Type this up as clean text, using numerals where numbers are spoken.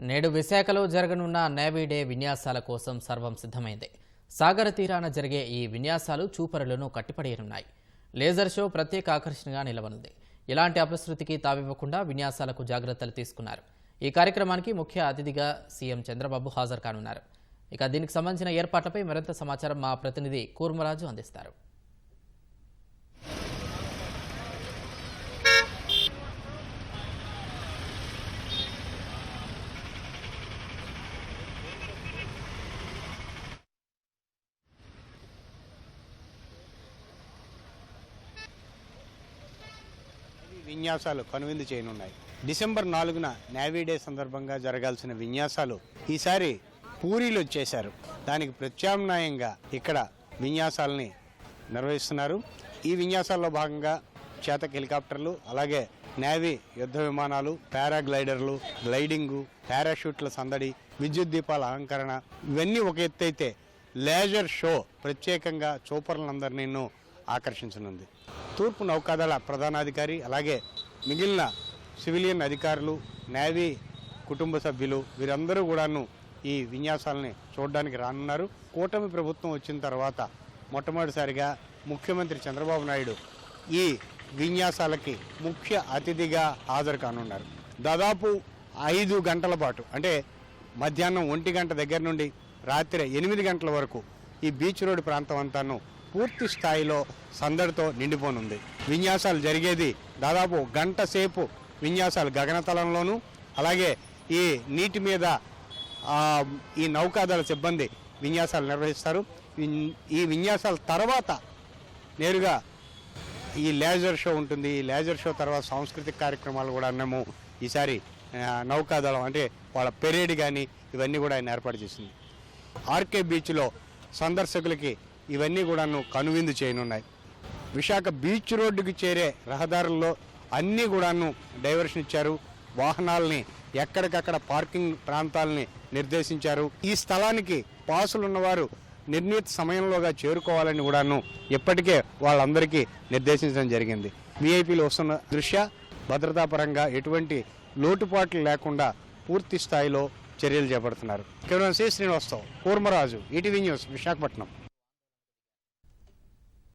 నేడు విశాఖలో జరగనున్న నేవీ డే విన్యాసాల కోసం సర్వం సిద్ధమైంది. సాగర తీరాన జరిగే ఈ విన్యాసాలు చూపరులను కట్టిపడేయనున్నాయి. లేజర్ షో ప్రత్యేక ఆకర్షణగా నిలవనుంది. ఇలాంటి అపశృతికి తావివ్వకుండా విన్యాసాలకు జాగ్రత్తలు తీసుకున్నారు. ఈ కార్యక్రమానికి ముఖ్య అతిథిగా సీఎం చంద్రబాబు హాజరు కానున్నారు. ఇక దీనికి సంబంధించిన ఏర్పాట్లపై మరింత సమాచారం మా ప్రతినిధి కూర్మరాజు అందిస్తారు. విన్యాసాలు కనువిందు చేయనున్నాయి. డిసెంబర్ 4న నేవీ డే సందర్భంగా జరగాల్సిన విన్యాసాలు ఈసారి పూరీలో చేశారు. దానికి ప్రత్యామ్నాయంగా ఇక్కడ విన్యాసాలని నిర్వహిస్తున్నారు. ఈ విన్యాసాల్లో భాగంగా చేతక్ హెలికాప్టర్లు, అలాగే నేవీ యుద్ధ విమానాలు, పారాగ్లైడర్లు, గ్లైడింగు, పారాషూట్ల సందడి, విద్యుత్ దీపాల అలంకరణ ఇవన్నీ ఒక ఎత్తు అయితే లేజర్ షో ప్రత్యేకంగా చూపరులందరినీ ఆకర్షించనుంది. తూర్పు నౌకాదళ ప్రధానాధికారి, అలాగే మిగిలిన సివిలియన్ అధికారులు, నేవీ కుటుంబ సభ్యులు వీరందరూ కూడాను ఈ విన్యాసాలని చూడడానికి రానున్నారు. కూటమి ప్రభుత్వం వచ్చిన తర్వాత మొట్టమొదటిసారిగా ముఖ్యమంత్రి చంద్రబాబు నాయుడు ఈ విన్యాసాలకి ముఖ్య అతిథిగా హాజరు కానున్నారు. దాదాపు 5 గంటల పాటు, అంటే మధ్యాహ్నం 1 గంట దగ్గర నుండి రాత్రి 8 గంటల వరకు ఈ బీచ్ రోడ్ ప్రాంతం అంతాను పూర్తి స్థాయిలో సందడితో నిండిపోనుంది. విన్యాసాలు జరిగేది దాదాపు గంట సేపు. విన్యాసాలు గగనతలంలోనూ, అలాగే ఈ నీటి మీద ఈ నౌకాదళ సిబ్బంది విన్యాసాలు నిర్వహిస్తారు. ఈ విన్యాసాల తర్వాత నేరుగా ఈ లేజర్ షో ఉంటుంది. ఈ లేజర్ షో తర్వాత సాంస్కృతిక కార్యక్రమాలు కూడా మేము ఈసారి నౌకాదళం అంటే వాళ్ళ పెరేడ్ కానీ ఇవన్నీ కూడా ఆయన ఏర్పాటు చేసింది. ఆర్కే బీచ్లో సందర్శకులకి ఇవన్నీ కూడాను కనువిందు చేయనున్నాయి. విశాఖ బీచ్ రోడ్డుకి చేరే రహదారుల్లో అన్నీ కూడాను డైవర్షన్ ఇచ్చారు. వాహనాలని ఎక్కడికక్కడ పార్కింగ్ ప్రాంతాలని నిర్దేశించారు. ఈ స్థలానికి పాసులు ఉన్నవారు నిర్ణీత సమయంలోగా చేరుకోవాలని కూడాను ఇప్పటికే వాళ్ళందరికీ నిర్దేశించడం జరిగింది. వీఐపీలు వస్తున్న దృష్ట్యా భద్రతాపరంగా ఎటువంటి లోటుపాట్లు లేకుండా పూర్తి స్థాయిలో చర్యలు చేపడుతున్నారు. కేవలం శ్రీనివాసరావు, కూర్మరాజు, ఈటీవీ న్యూస్, విశాఖపట్నం.